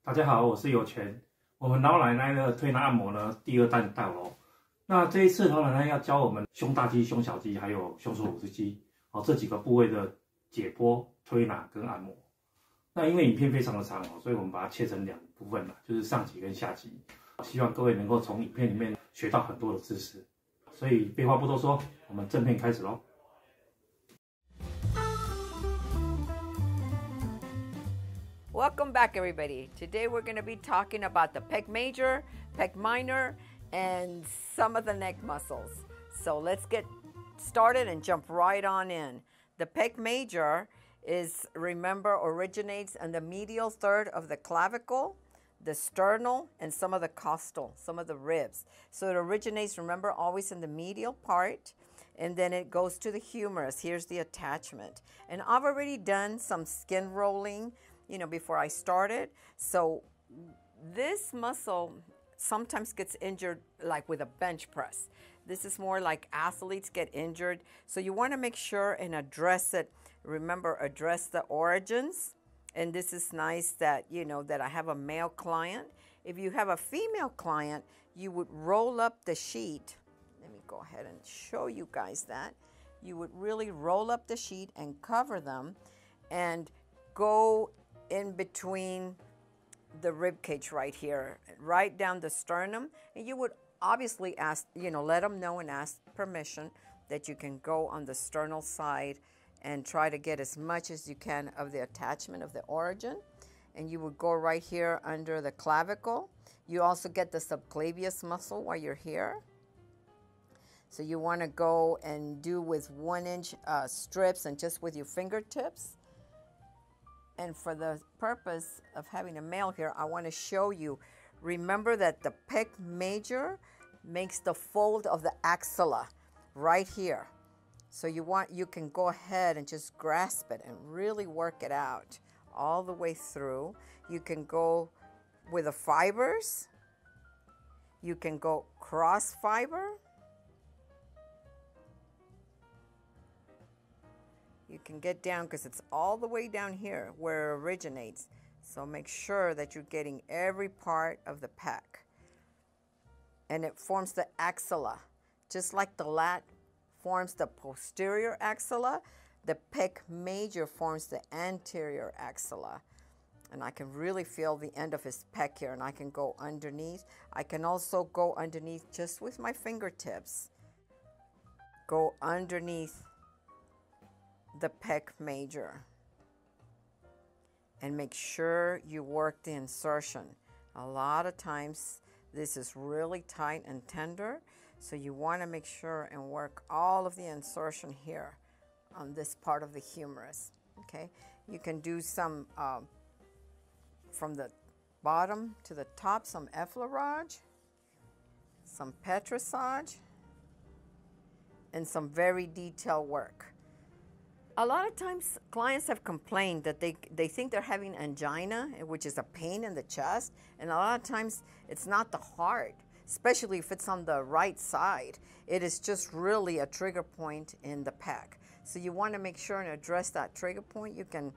大家好，我是有权。我们老奶奶的推拿按摩呢，第2弹到了。那这一次老奶奶要教我们胸大肌、胸小肌还有胸锁乳肌这几个部位的解剖、推拿跟按摩。那因为影片非常的长所以我们把它切成2部分了，就是上集跟下集。希望各位能够从影片里面学到很多的知识。所以废话不多说，我们正片开始咯。Welcome back, everybody. Today we're going to be talking about the pec major, pec minor, and some of the neck muscles. So let's get started and jump right on in. The pec major originates in the medial third of the clavicle, the sternal, and some of the costal, some of the ribs. So it originates, remember, always in the medial part, and then it goes to the humerus. Here's the attachment. And I've already done some skin rolling, before I started. So this muscle sometimes gets injured like with a bench press. This is more like athletes get injured. So you want to make sure and address it. Remember, address the origins. And this is nice that, that I have a male client. If you have a female client, you would roll up the sheet. Let me go ahead and show you guys that. You would really roll up the sheet and cover them and go in between the rib cage right here, right down the sternum. And you would obviously ask, let them know and ask permission that you can go on the sternal side and try to get as much as you can of the attachment of the origin. And you would go right here under the clavicle. You also get the subclavius muscle while you're here. So you want to go and do with 1-inch strips and just with your fingertips. And for the purpose of having a male here, I want to show you, remember that the pec major makes the fold of the axilla right here. So you can go ahead and just grasp it and really work it out all the way through. You can go with the fibers. You can go cross fiber. You can get down because it's all the way down here where it originates. So make sure that you're getting every part of the pec. And it forms the axilla. Just like the lat forms the posterior axilla, the pec major forms the anterior axilla. And I can really feel the end of his pec here, and I can go underneath. I can also go underneath just with my fingertips. Go underneath the pec major and make sure you work the insertion. A lot of times this is really tight and tender, so you want to make sure and work all of the insertion here on this part of the humerus. Okay, you can do some from the bottom to the top, some effleurage, some petrissage, and some very detailed work. A lot of times clients have complained that they think they're having angina, which is a pain in the chest, and a lot of times it's not the heart, especially if it's on the right side. It is just really a trigger point in the pec. So you want to make sure and address that trigger point. You can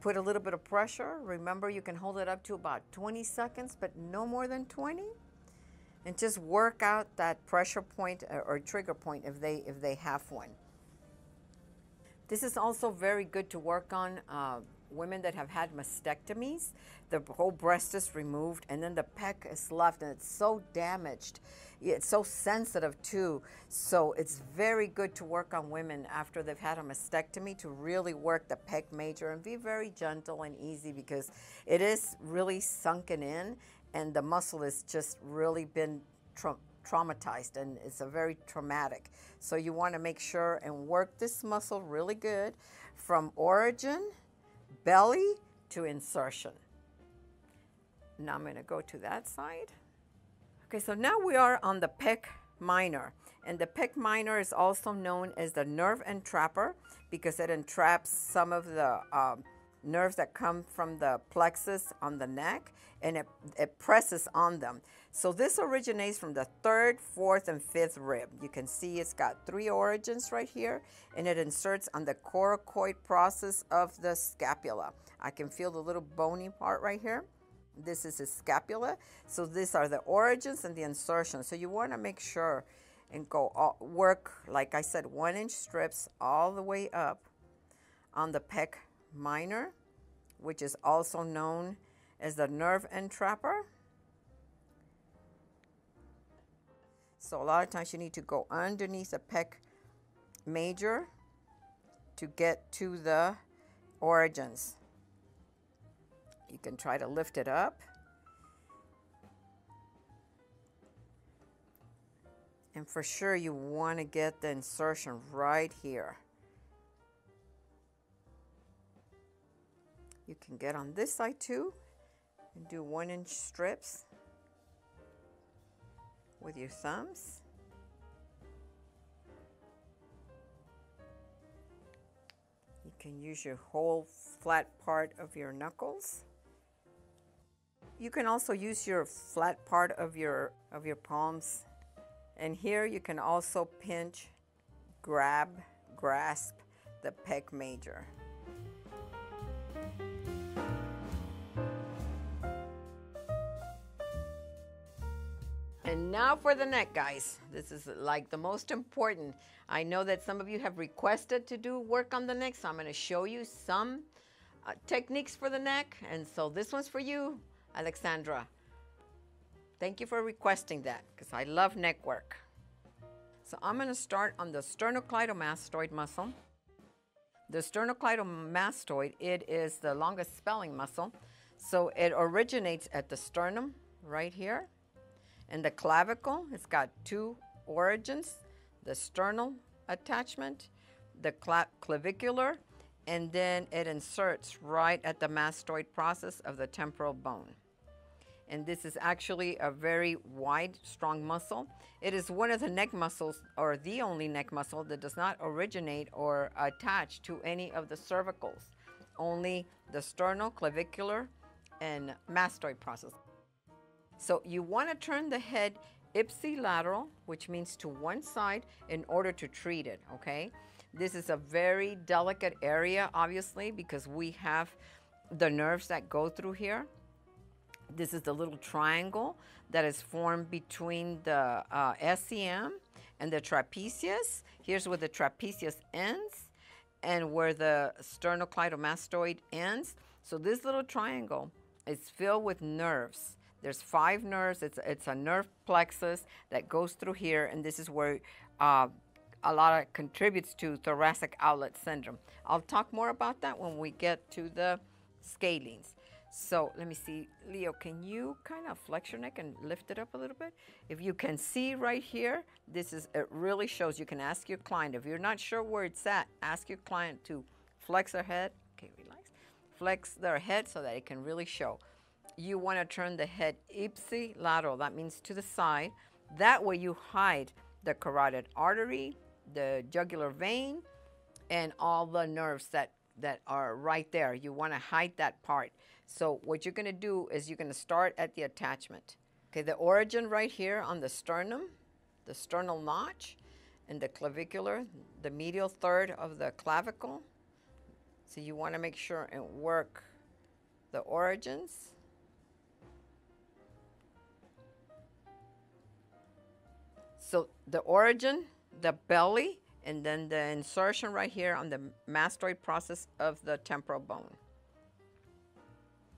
put a little bit of pressure. Remember, you can hold it up to about 20 seconds, but no more than 20. And just work out that pressure point or trigger point if they have one. This is also very good to work on women that have had mastectomies. The whole breast is removed and then the pec is left and it's so damaged. It's so sensitive too. So it's very good to work on women after they've had a mastectomy to really work the pec major and be very gentle and easy because it is really sunken in and the muscle has just really been traumatized and it's a very traumatic. So you want to make sure and work this muscle really good from origin, belly to insertion. Now I'm going to go to that side. Okay, so now we are on the pec minor. And the pec minor is also known as the nerve entrapper because it entraps some of the nerves that come from the plexus on the neck, and it presses on them. So this originates from the 3rd, 4th, and 5th rib. You can see it's got 3 origins right here, and it inserts on the coracoid process of the scapula. I can feel the little bony part right here. This is his scapula. So these are the origins and the insertions. So you want to make sure and work, like I said, 1-inch strips all the way up on the pec minor, which is also known as the nerve entrapper. So a lot of times you need to go underneath the pec major to get to the origins. You can try to lift it up. And for sure you want to get the insertion right here. You can get on this side too and do 1-inch strips with your thumbs. You can use your whole flat part of your knuckles. You can also use your flat part of your palms. And here you can also pinch, grasp the pec major. And now for the neck, guys. This is like the most important. I know that some of you have requested to do work on the neck, so I'm going to show you some techniques for the neck. And so this one's for you, Alexandra. Thank you for requesting that, because I love neck work. So I'm going to start on the sternocleidomastoid muscle. The sternocleidomastoid, it is the longest spelling muscle. So it originates at the sternum right here. And the clavicle, it's got 2 origins, the sternal attachment, the clavicular, and then it inserts right at the mastoid process of the temporal bone. And this is actually a very wide, strong muscle. It is one of the neck muscles, or the only neck muscle, that does not originate or attach to any of the cervicals, only the sternal, clavicular, and mastoid process. So you want to turn the head ipsilateral, which means to one side, in order to treat it, okay? This is a very delicate area, obviously, because we have the nerves that go through here. This is the little triangle that is formed between the SCM and the trapezius. Here's where the trapezius ends and where the sternocleidomastoid ends. So this little triangle is filled with nerves. There's 5 nerves. It's a nerve plexus that goes through here, and this is where a lot of contributes to thoracic outlet syndrome. I'll talk more about that when we get to the scalenes. So let me see, Leo, can you kind of flex your neck and lift it up a little bit? If you can see right here, it really shows. You can ask your client. If you're not sure where it's at, ask your client to flex their head. Okay, relax. Flex their head so that it can really show. You want to turn the head ipsilateral. That means to the side. That way you hide the carotid artery, the jugular vein, and all the nerves that are right there. You want to hide that part. So what you're going to do is you're going to start at the attachment. Okay, the origin right here on the sternum, the sternal notch, and the clavicular, the medial third of the clavicle. So you want to make sure and work the origins. So the origin, the belly, and then the insertion right here on the mastoid process of the temporal bone.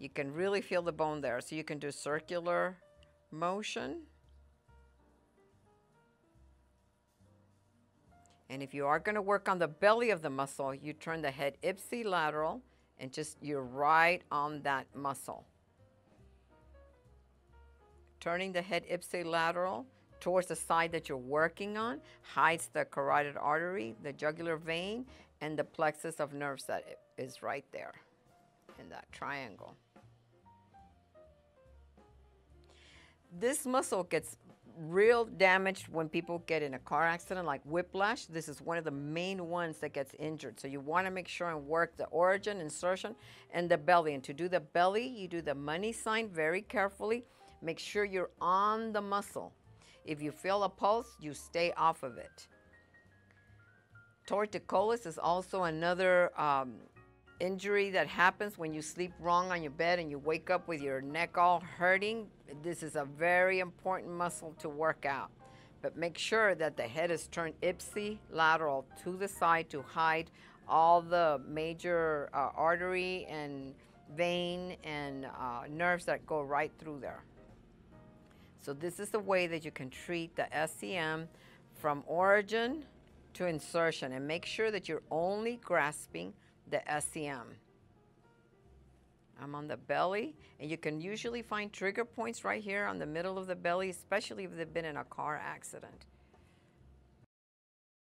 You can really feel the bone there. So you can do circular motion. And if you are going to work on the belly of the muscle, you turn the head ipsilateral and you're right on that muscle. Turning the head ipsilateral towards the side that you're working on hides the carotid artery, the jugular vein, and the plexus of nerves that is right there in that triangle. This muscle gets real damaged when people get in a car accident, like whiplash. This is one of the main ones that gets injured. So you want to make sure and work the origin, insertion, and the belly. And to do the belly, you do the money sign very carefully. Make sure you're on the muscle. If you feel a pulse, you stay off of it. Torticollis is also another injury that happens when you sleep wrong on your bed and you wake up with your neck all hurting, this is a very important muscle to work out. But make sure that the head is turned ipsilateral to the side to hide all the major artery and vein and nerves that go right through there. So this is the way that you can treat the SCM from origin to insertion, and make sure that you're only grasping the SCM. I'm on the belly, and you can usually find trigger points right here on the middle of the belly, especially if they've been in a car accident.